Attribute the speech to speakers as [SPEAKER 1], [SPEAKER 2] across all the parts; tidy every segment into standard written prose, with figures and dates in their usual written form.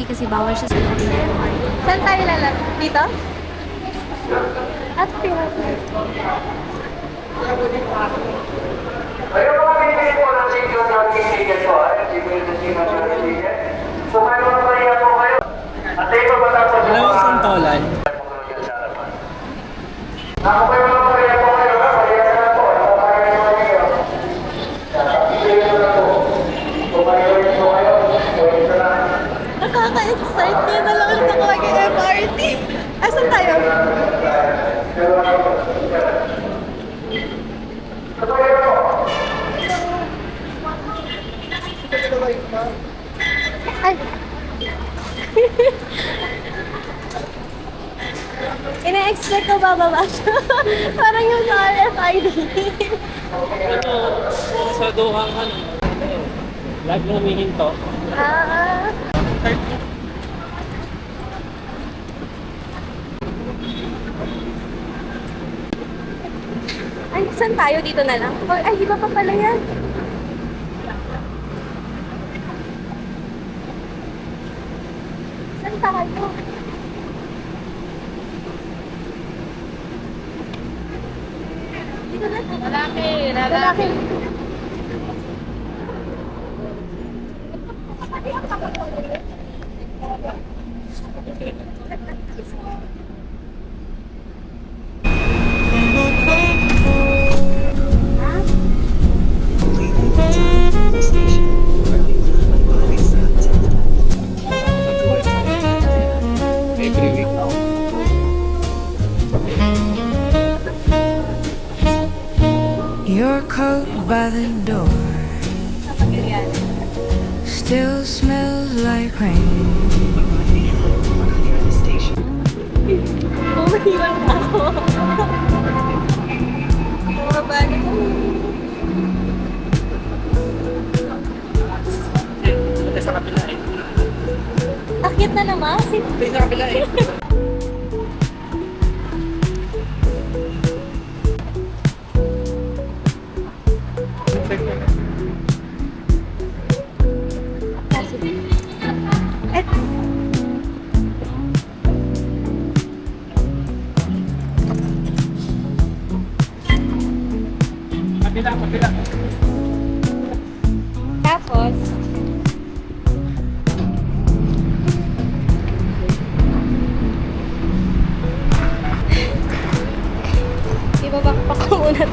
[SPEAKER 1] kasi bawal siya sa loob ng MRT.
[SPEAKER 2] Saan tayo lalap? Dito? At pinag.
[SPEAKER 3] Kayo mga binibili po ng ticket ng ticket po, bibili ng ticket ng ticket. Kung may mga pariya po kayo, at tayo pa matapos yung mga...
[SPEAKER 4] Santolan.
[SPEAKER 3] Kung may mga pariya po kayo, pariya na po. Kung pariya po kayo, bibili ko na po. Kung pariya po kayo, pwede ko na.
[SPEAKER 2] Nakaka-excite niya na lang ulit ako mag-MRT. Asan tayo? Ay. Ina-expect ko bababa siya. Parang yung sa RFID.
[SPEAKER 4] Sa duhang ano. Lagi humihinto.
[SPEAKER 2] Ah. Ay, saan tayo? Dito na lang? Ay, iba pa pala yan. Saan tayo? Dito na. Lalaki.
[SPEAKER 4] Every week.
[SPEAKER 5] Your coat by the door still smells like rain.
[SPEAKER 2] Umiiwan na ako. Bumaba na ko.
[SPEAKER 4] Ito sa kapila eh.
[SPEAKER 2] Akyat na naman.
[SPEAKER 4] Ito sa kapila eh. Kapila.
[SPEAKER 2] Tapos, ibabakpak ko muna.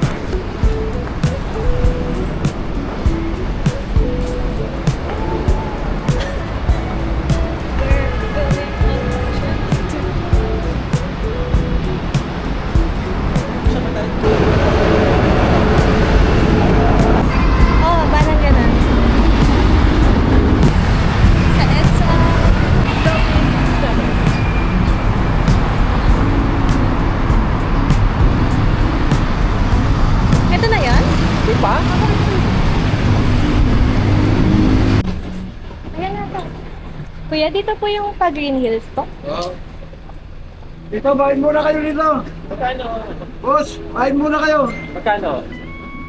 [SPEAKER 2] Oo, parang ganun. Sa EDSA. Ito na yan?
[SPEAKER 4] Di ba?
[SPEAKER 2] Ayan na to. Kuya, dito po yung pa-Green Hills po.
[SPEAKER 6] Dito, bahin muna kayo dito.
[SPEAKER 4] Magkano?
[SPEAKER 6] Boss, bahin muna kayo.
[SPEAKER 4] Magkano?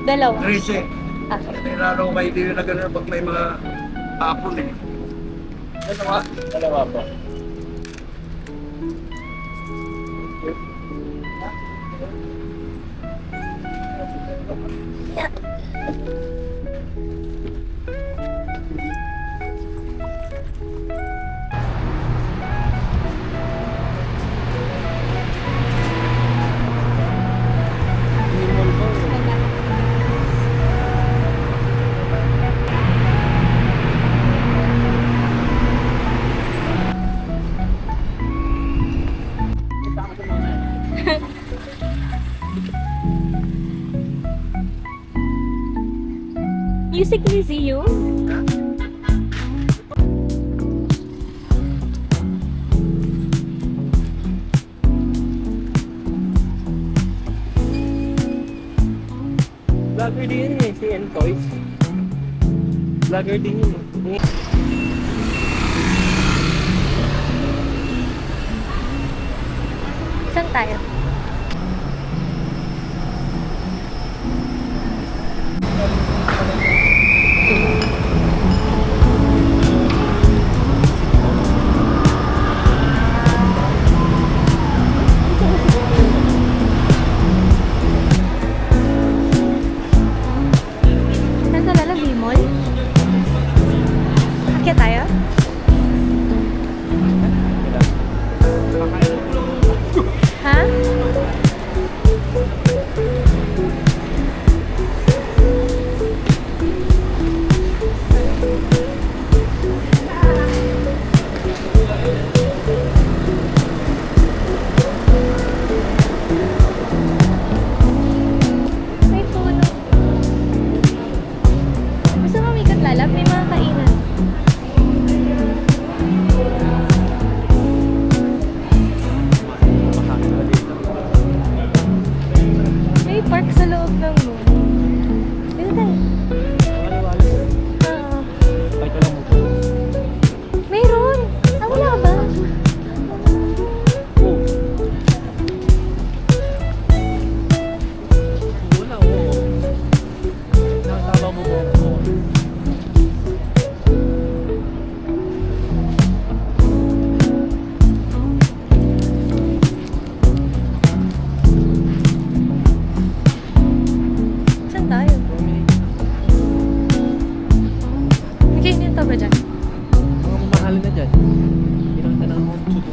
[SPEAKER 2] Dalawa.
[SPEAKER 6] 13.
[SPEAKER 2] Ah.
[SPEAKER 6] Ito yung lalo may hindi na gano'n pag may mga hapon eh.
[SPEAKER 4] Dalawa? Dalawa po.
[SPEAKER 2] Music Museum?
[SPEAKER 4] Vlogger din yun eh, si N-Toys. Vlogger din yun eh.
[SPEAKER 2] Saan tayo? Ha? May puno. Gusto mo umikat lalab? May mga kainan. May park sa loob ng mall. Dito tayo. Oo.
[SPEAKER 4] Kahit wala mo po.
[SPEAKER 2] Mayroon! Ah, wala ba?
[SPEAKER 4] Oh. Wala, oo. Nakatama mo ba ako?
[SPEAKER 2] Saan tayo? May kainin pa ba dyan?
[SPEAKER 4] Mga mamahal na dyan. Pinakita ng mga sudo.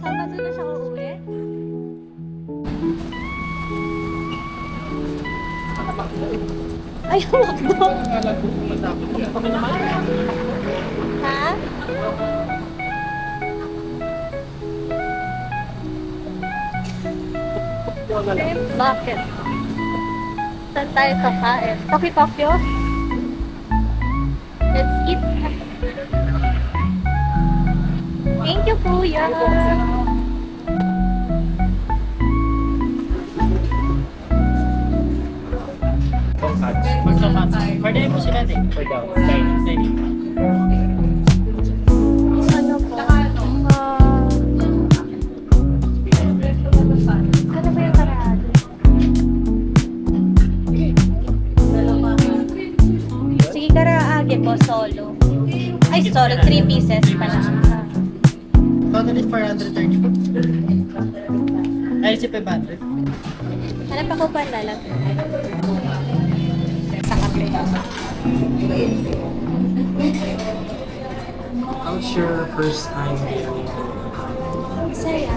[SPEAKER 2] Sabado na siya uuwi? Ay, makdo. Ha? Bakit? Saan tayo kakain? Toki-Tokyo? Let's eat. Thank you, Kuya.
[SPEAKER 4] Pwede po sila din. Pwede ako. Dining.
[SPEAKER 2] Ano po? Ano ba yung karahado? Sige, karaage po, solo. Ay, solo. 3 pieces pala.
[SPEAKER 7] Total is 430 po. Ay, si 500.
[SPEAKER 2] Hanap ako pa lalag.
[SPEAKER 7] Sa kape.
[SPEAKER 4] How's your first time?
[SPEAKER 2] Masaya.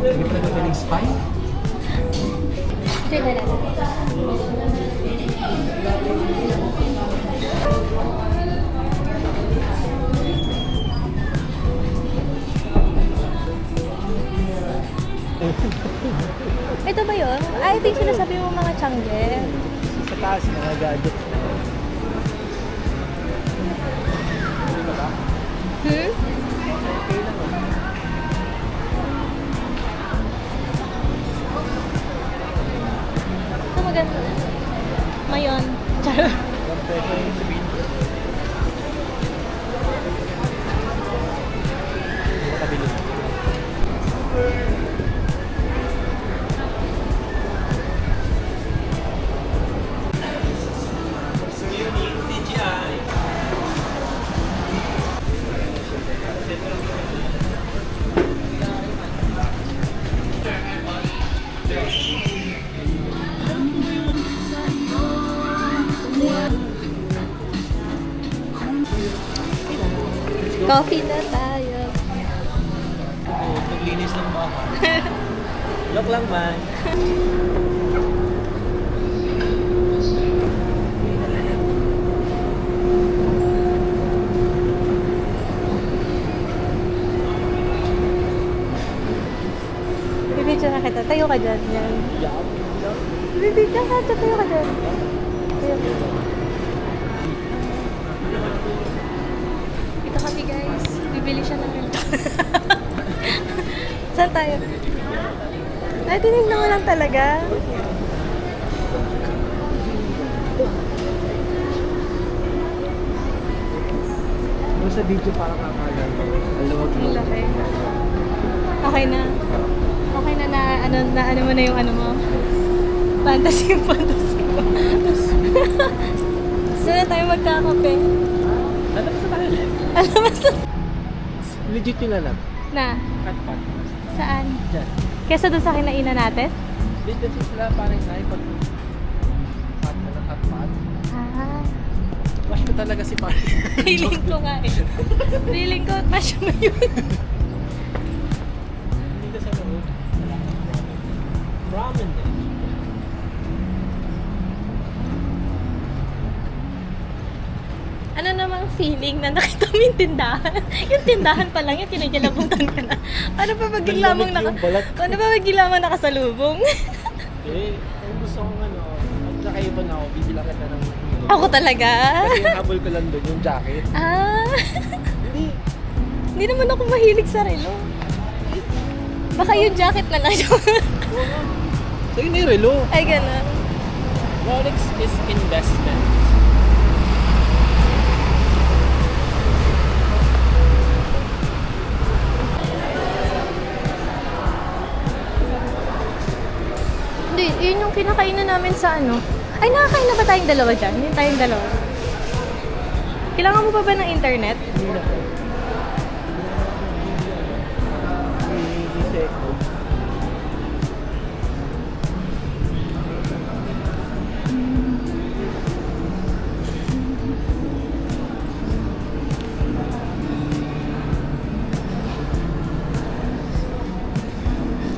[SPEAKER 4] Hindi pa nagagaling spy?
[SPEAKER 2] Ito na lang. Ito ba yun? Ay, ito yung sinasabi mo mga tiyangge.
[SPEAKER 4] Sa taas, mga gadget.
[SPEAKER 2] Hmm? Ito maganda. Mayon. Charot.
[SPEAKER 4] 1 peso yung sabihin. Makabili.
[SPEAKER 2] Coffee na tayo.
[SPEAKER 4] Naglinis ng bahay. Joke lang man.
[SPEAKER 2] Bibidyo na kita. Tayo ka dyan. Yan. Bibidyo ka. Tayo ka dyan. Tayo. Ito kami guys. Bibili siya ng rento. Saan tayo? Ay, tinignan ko lang talaga.
[SPEAKER 4] sa video parang kakala ko. Aluwag
[SPEAKER 2] Ang laki. Okay na. Okay na ano mo na yung ano mo. Fantasy mo. Saan na tayo magkakape?
[SPEAKER 4] Alam mo sa tayo eh.
[SPEAKER 2] Alam mo sa...
[SPEAKER 4] Legit yung lalap.
[SPEAKER 2] Na?
[SPEAKER 4] Cut.
[SPEAKER 2] Saan?
[SPEAKER 4] Diyan.
[SPEAKER 2] Kesa doon sa kinainan natin?
[SPEAKER 4] Dito sila parang tayo pag hot na ng hot pot.
[SPEAKER 2] Ah.
[SPEAKER 4] Wash ko talaga si Pari.
[SPEAKER 2] Feeling ko nga eh. Feeling ko, masya mo yun.
[SPEAKER 4] Dito sa loob. Ramen din.
[SPEAKER 2] Ano namang feeling na nakita mo yung tindahan? Yung tindahan pa lang yun, kinagalabutan ka na. Ano pa maging lamang ano pa maging lamang nakasalubong?
[SPEAKER 4] Eh, kung gusto kong ano, pag nakaiba na ako, bibilang kita ng...
[SPEAKER 2] Ako talaga?
[SPEAKER 4] Kasi yung habol ko lang doon, yung jacket.
[SPEAKER 2] Ah,
[SPEAKER 4] Hindi.
[SPEAKER 2] hindi naman ako mahilig sa relo. Baka yung jacket na lang yun.
[SPEAKER 4] So yun na yung relo.
[SPEAKER 2] Ay, gano'n.
[SPEAKER 4] Rolex is investment.
[SPEAKER 2] Hindi, yun yung kinakainan namin sa ano. Ay, nakakain na ba tayong dalawa dyan? Yung tayong dalawa. Kailangan mo pa ba ng internet?
[SPEAKER 4] Hindi na po. Hindi seko.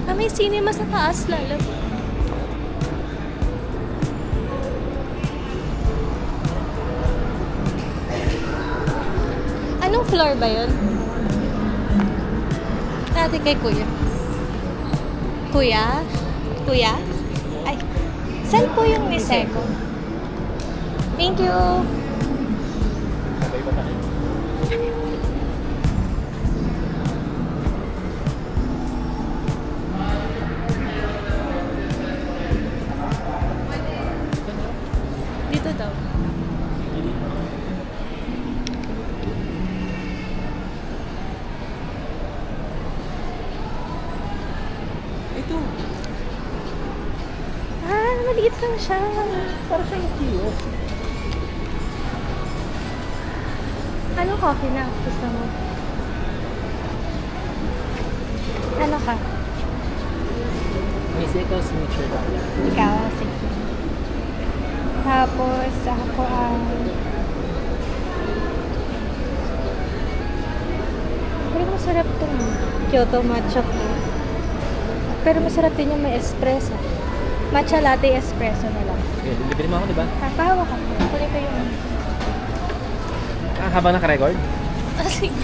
[SPEAKER 2] Ah, may cinema sa taas lalo. Anong floor ba yun? Dati kay kuya. Kuya? Kuya? Ay, saan po yung Niseko? Thank you.
[SPEAKER 4] Sabay ba tayo?
[SPEAKER 2] Dito daw.
[SPEAKER 4] Ito.
[SPEAKER 2] Ah, maliit lang siya.
[SPEAKER 4] Para siyang kiosk.
[SPEAKER 2] Anong coffee na gusto mo? Ano ka?
[SPEAKER 4] Niseko signature daw.
[SPEAKER 2] Ikaw, sige. Tapos, ako ang... Pero masarap itong Kyoto matcha ko. Pero masarap din yung may espresso. Matcha latte espresso na lang.
[SPEAKER 4] Okay, libre mo ako, di ba?
[SPEAKER 2] Papahawa ka. Kunin ko yung...
[SPEAKER 4] Ah, habang naka-record?
[SPEAKER 2] Ah, sige.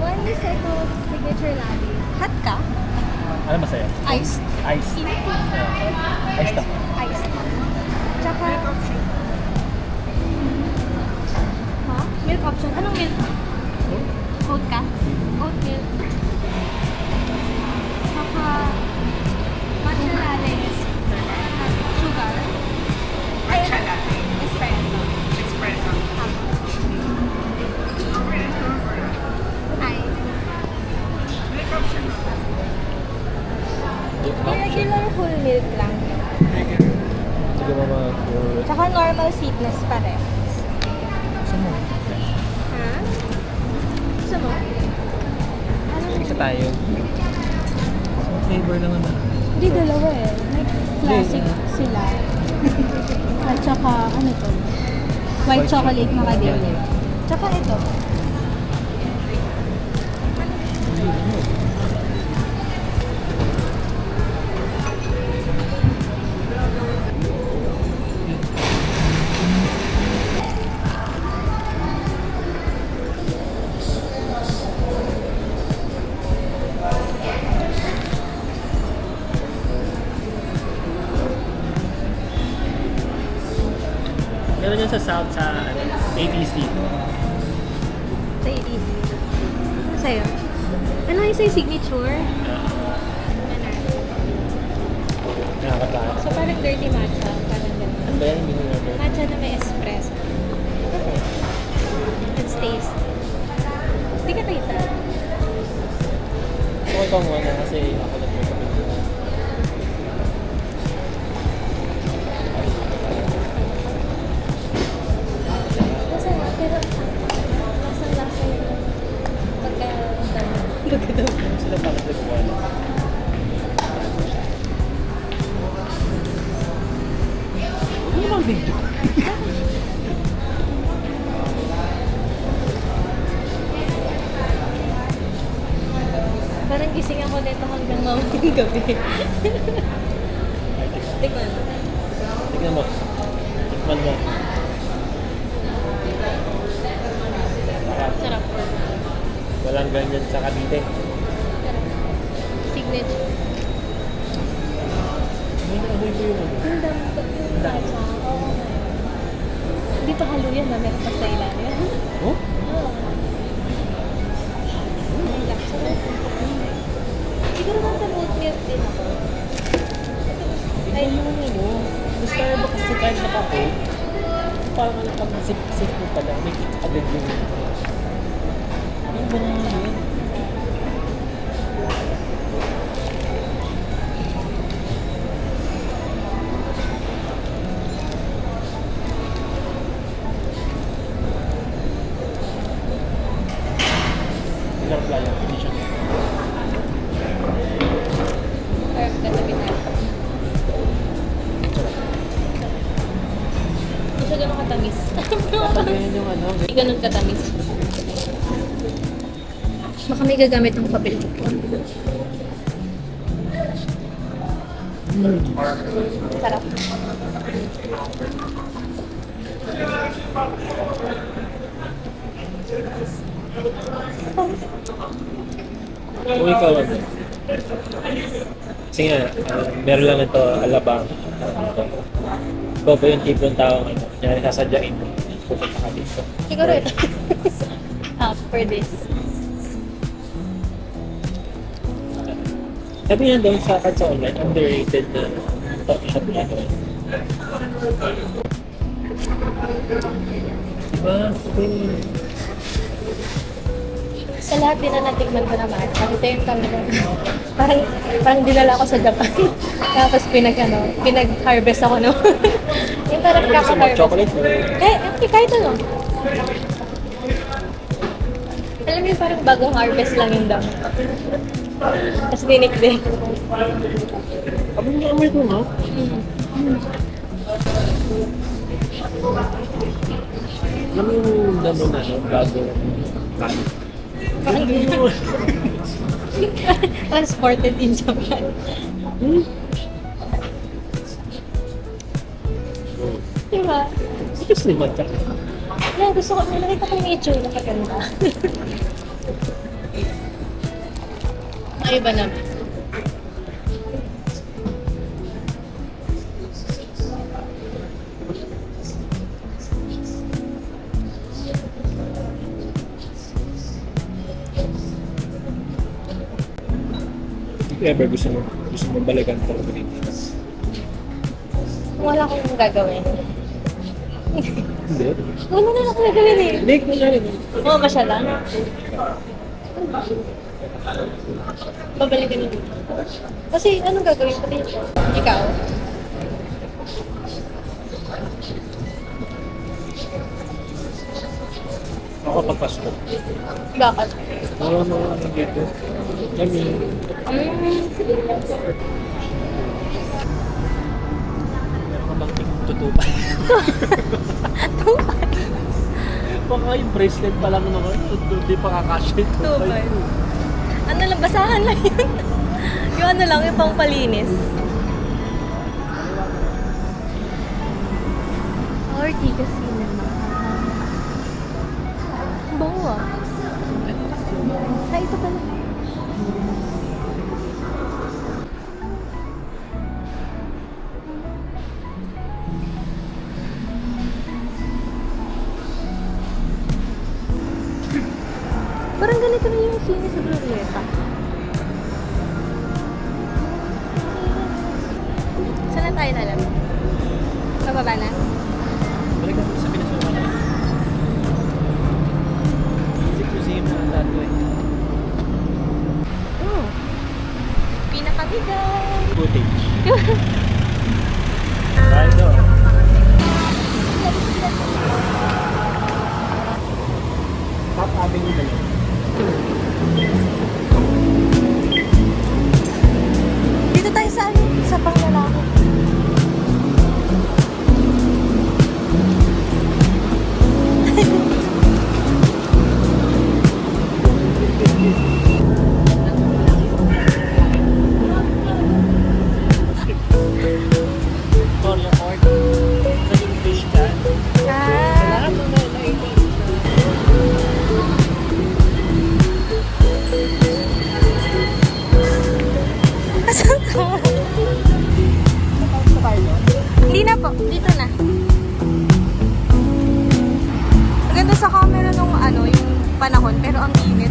[SPEAKER 2] One Niseko signature latte. Hot ka?
[SPEAKER 4] Ano masaya?
[SPEAKER 2] Iced.
[SPEAKER 4] Ice. Ice to.
[SPEAKER 2] Iced. Tsaka... Ha? Milk option. Anong milk? Oat ka? Oat milk. Tsaka... Matcha latte. Sugar. Matcha latte. Espresso. Espresso. Ice. Regular whole milk lang.
[SPEAKER 4] Sige mama.
[SPEAKER 2] Tsaka normal sweetness pa rin.
[SPEAKER 4] Gusto mo?
[SPEAKER 2] Ha? Gusto mo? Ano?
[SPEAKER 4] Isa tayo. Flavor lang naman.
[SPEAKER 2] Hindi, dalawa eh. May classic sila. At saka, ano to? White chocolate macadamia. Tsaka ito.
[SPEAKER 4] Meron yun sa South sa ATC.
[SPEAKER 2] Sa ATC. Ano sa'yo? Ano yung sa'yo signature?
[SPEAKER 4] Nakakataas.
[SPEAKER 2] So parang dirty matcha. Parang ganun.
[SPEAKER 4] Ano ba yan? Hindi ko na
[SPEAKER 2] Matcha na may espresso. taste. Hindi ka kita.
[SPEAKER 4] Okay ka muna kasi ako lang po kami.
[SPEAKER 2] Masarap, pero lasang-lasa yun. Pagkadami.
[SPEAKER 4] Sila parang nagkuwala. Ano naman video?
[SPEAKER 2] Parang gising ako nito hanggang mamayang gabi. Tingnan.
[SPEAKER 4] Tignan mo. Tikman mo.
[SPEAKER 2] Sarap.
[SPEAKER 4] Walang ganyan sa Cavite.
[SPEAKER 2] Sarap. Signature.
[SPEAKER 4] May naamoy ko yung ano.
[SPEAKER 2] Yung dampot yung lasa. Oo. Hindi pa halo yan, meron pa sa ilalim.
[SPEAKER 4] Oh?
[SPEAKER 2] Oo. Ang lasa. Siguro naman sa oatmeal din ako.
[SPEAKER 4] Ay, yung ano. Gusto mo kasi kahit nakako. Parang ano pag nasip-sip mo pala. May agad yung... Ano ba naman yun? Ilang playa, hindi siya.
[SPEAKER 2] Parang katabi na. Hindi siya ganun katamis.
[SPEAKER 4] Dapat ganyan yung ano.
[SPEAKER 2] Hindi ganun katamis. Baka may gagamit ng papel. Sarap.
[SPEAKER 4] Kung ikaw ano? Kasi nga, meron lang ito alabang. Ikaw ba yung tipong tao ano? Kaya sasadyain mo. Pupunta ka dito.
[SPEAKER 2] Siguro ito. For this.
[SPEAKER 4] Sabi nga doon sa akin sa online, underrated na top shop na ito. Diba?
[SPEAKER 2] Sa lahat din na natikman ko naman, ito yung camera. Parang dinala ako sa Japan. Tapos pinag-harvest ako no. Yung parang
[SPEAKER 4] Gusto mo
[SPEAKER 2] kaka-harvest.
[SPEAKER 4] chocolate?
[SPEAKER 2] Kahit ano. Alam mo yung parang bagong harvest lang yung damo. Tapos dinik-dik.
[SPEAKER 4] Sabi mo amoy ko no? Alam mo yung damo na no? Bago kalit.
[SPEAKER 2] Parang transported in Japan. Diba?
[SPEAKER 4] Ito slimat ka.
[SPEAKER 2] Yan, gusto ko, nakita ko yung itsura, kaganda. Maiba naman.
[SPEAKER 4] If ever gusto mo balikan ito ng Pilipinas.
[SPEAKER 2] Kung wala akong gagawin.
[SPEAKER 4] Hindi.
[SPEAKER 2] Wala na akong gagawin eh.
[SPEAKER 4] Hindi ko na rin.
[SPEAKER 2] Oo, masya lang. Babalikan yun. Kasi anong gagawin ko dito? Ikaw?
[SPEAKER 4] Ako pagpasko.
[SPEAKER 2] Bakit?
[SPEAKER 4] Oo, ano dito. Kami. Meron ka bang tutupan?
[SPEAKER 2] Tumpay.
[SPEAKER 4] Baka yung bracelet pa lang naman. Hindi pa kakasya ito.
[SPEAKER 2] Tumpay. Ano lang, basahan lang yun. Yung ano lang, yung pangpalinis. Ortiga Cinema. Bango ah. Ay, ito pala. Parang ganito na yung sine sa Glorieta. Saan na tayo nalang? Pababa na?
[SPEAKER 4] Balik ka sa pinasukan na.
[SPEAKER 2] panahon, pero ang init.